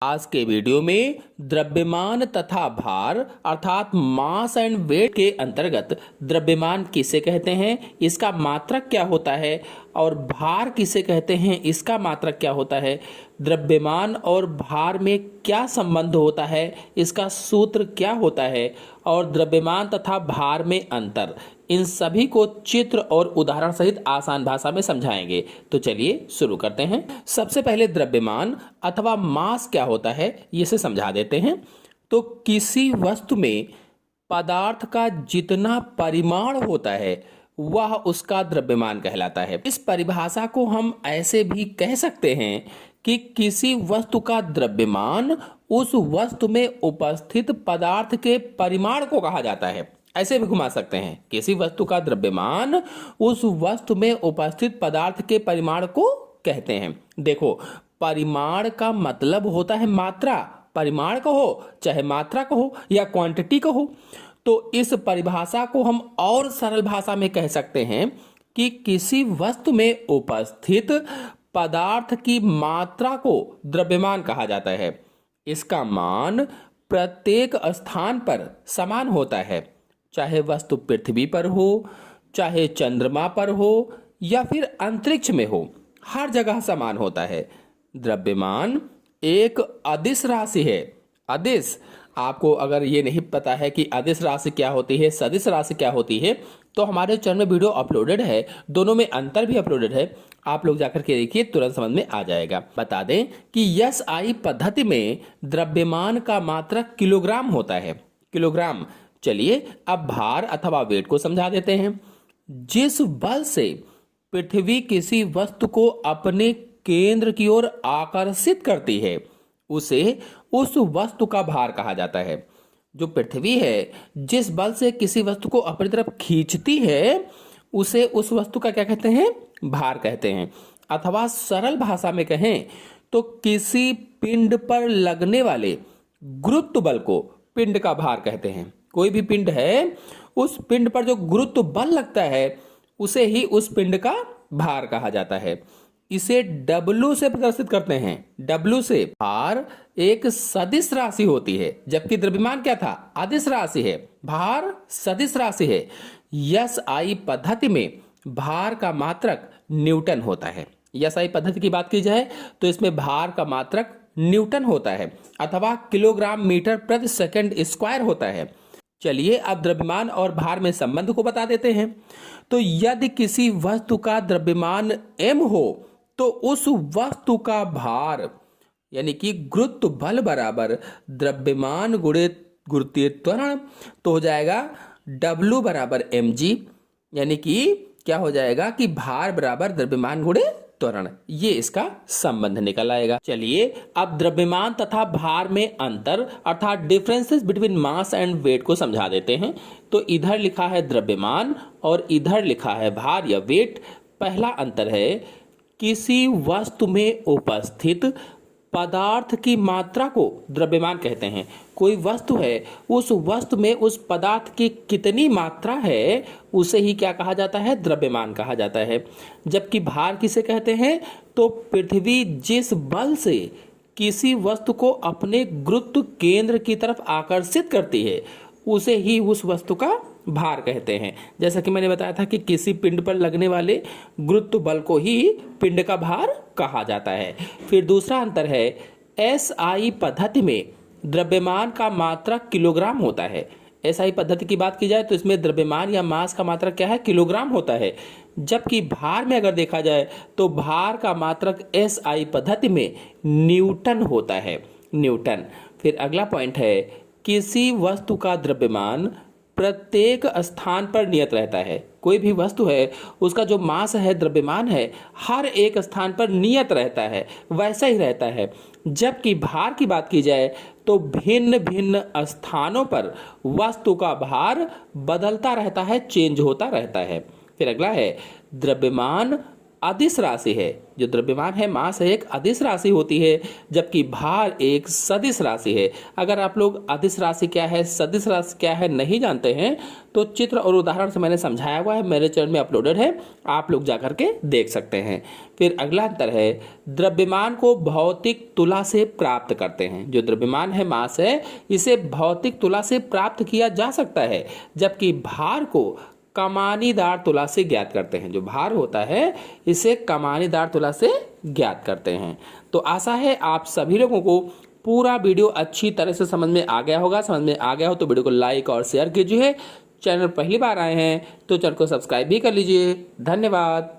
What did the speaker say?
आज के वीडियो में द्रव्यमान तथा भार अर्थात मास एंड वेट के अंतर्गत द्रव्यमान किसे कहते हैं, इसका मात्रक क्या होता है, और भार किसे कहते हैं, इसका मात्रक क्या होता है, द्रव्यमान और भार में क्या संबंध होता है, इसका सूत्र क्या होता है, और द्रव्यमान तथा भार में अंतर, इन सभी को चित्र और उदाहरण सहित आसान भाषा में समझाएंगे। तो चलिए शुरू करते हैं। सबसे पहले द्रव्यमान अथवा मास क्या होता है इसे समझा देते हैं। तो किसी वस्तु में पदार्थ का जितना परिमाण होता है वह उसका द्रव्यमान कहलाता है। इस परिभाषा को हम ऐसे भी कह सकते हैं कि किसी वस्तु का द्रव्यमान उस वस्तु में उपस्थित पदार्थ के परिमाण को कहा जाता है। ऐसे भी घुमा सकते हैं, किसी वस्तु का द्रव्यमान उस वस्तु में उपस्थित पदार्थ के परिमाण को कहते हैं। देखो, परिमाण का मतलब होता है मात्रा। परिमाण कहो चाहे मात्रा कहो या क्वांटिटी कहो। तो इस परिभाषा को हम और सरल भाषा में कह सकते हैं कि किसी वस्तु में उपस्थित पदार्थ की मात्रा को द्रव्यमान कहा जाता है। इसका मान प्रत्येक स्थान पर समान होता है, चाहे वस्तु पृथ्वी पर हो, चाहे चंद्रमा पर हो या फिर अंतरिक्ष में हो, हर जगह समान होता है। द्रव्यमान एक अदिश राशि है। अदिश, आपको अगर ये नहीं पता है कि अदिश राशि क्या होती है, सदिश राशि क्या होती है, तो हमारे चैनल में वीडियो अपलोडेड है, दोनों में अंतर भी अपलोडेड है, आप लोग जाकर के देखिए, तुरंत समझ में आ जाएगा। बता दें कि SI पद्धति में द्रव्यमान का मात्रक किलोग्राम होता है। किलोग्राम। चलिए अब भार अथवा वेट को समझा देते हैं। जिस बल से पृथ्वी किसी वस्तु को अपने केंद्र की ओर आकर्षित करती है उसे उस वस्तु का भार कहा जाता है। जो पृथ्वी है जिस बल से किसी वस्तु को अपनी तरफ खींचती है उसे उस वस्तु का क्या कहते हैं, भार कहते हैं। अथवा सरल भाषा में कहें तो किसी पिंड पर लगने वाले गुरुत्व बल को पिंड का भार कहते हैं। कोई भी पिंड है, उस पिंड पर जो गुरुत्व बल लगता है उसे ही उस पिंड का भार कहा जाता है। इसे W से प्रदर्शित करते हैं। W से। भार एक सदिश राशि होती है, जबकि द्रव्यमान क्या था, अदिश राशि है। भार सदिश राशि है। SI पद्धति में भार का मात्रक न्यूटन होता है। SI पद्धति की बात की जाए तो इसमें भार का मात्रक न्यूटन होता है अथवा किलोग्राम मीटर प्रति सेकंड स्क्वायर होता है। चलिए अब द्रव्यमान और भार में संबंध को बता देते हैं। तो यदि किसी वस्तु का द्रव्यमान m हो तो उस वस्तु का भार यानी कि गुरुत्व बल बराबर द्रव्यमान गुणित गुरुत्वीय त्वरण, तो हो जाएगा W बराबर mg, यानी कि क्या हो जाएगा कि भार बराबर द्रव्यमान गुणित त्वरण। ये इसका संबंध निकल आएगा। चलिए अब द्रव्यमान तथा भार में अंतर अर्थात differences between mass and weight को समझा देते हैं। तो इधर लिखा है द्रव्यमान और इधर लिखा है भार या वेट। पहला अंतर है किसी वस्तु में उपस्थित पदार्थ की मात्रा को द्रव्यमान कहते हैं। कोई वस्तु है, उस वस्तु में उस पदार्थ की कितनी मात्रा है उसे ही क्या कहा जाता है, द्रव्यमान कहा जाता है। जबकि भार किसे कहते हैं, तो पृथ्वी जिस बल से किसी वस्तु को अपने गुरुत्व केंद्र की तरफ आकर्षित करती है उसे ही उस वस्तु का भार कहते हैं। जैसा कि मैंने बताया था कि किसी पिंड पर लगने वाले गुरुत्व बल को ही पिंड का भार कहा जाता है। फिर दूसरा अंतर है SI पद्धति में द्रव्यमान का मात्रक किलोग्राम होता है। SI पद्धति की बात की जाए तो इसमें द्रव्यमान या मास का मात्रक क्या है, किलोग्राम होता है। जबकि भार में अगर देखा जाए तो भार का मात्रक SI पद्धति में न्यूटन होता है, न्यूटन। फिर अगला पॉइंट है किसी वस्तु का द्रव्यमान प्रत्येक स्थान पर नियत रहता है। कोई भी वस्तु है उसका जो मास है, द्रव्यमान है, हर एक स्थान पर नियत रहता है, वैसा ही रहता है। जबकि भार की बात की जाए तो भिन्न भिन्न स्थानों पर वस्तु का भार बदलता रहता है, चेंज होता रहता है। फिर अगला है द्रव्यमान अदिश राशि है। जो द्रव्यमान है, मास है, एक अदिश राशि होती है, जबकि भार एक सदिश राशि है। अगर आप लोग अदिश राशि क्या है, सदिश राशि क्या है नहीं जानते हैं तो चित्र और उदाहरण से मैंने समझाया हुआ है, मेरे चैनल में अपलोडेड है, आप लोग जाकर के देख सकते हैं। फिर अगला अंतर है, द्रव्यमान को भौतिक तुला से प्राप्त करते हैं। जो द्रव्यमान है, मास है, इसे भौतिक तुला से प्राप्त किया जा सकता है, जबकि भार को कमानीदार तुला से ज्ञात करते हैं। जो भार होता है इसे कमानीदार तुला से ज्ञात करते हैं। तो आशा है आप सभी लोगों को पूरा वीडियो अच्छी तरह से समझ में आ गया होगा। समझ में आ गया हो तो वीडियो को लाइक और शेयर कीजिए। चैनल पहली बार आए हैं तो चैनल को सब्सक्राइब भी कर लीजिए। धन्यवाद।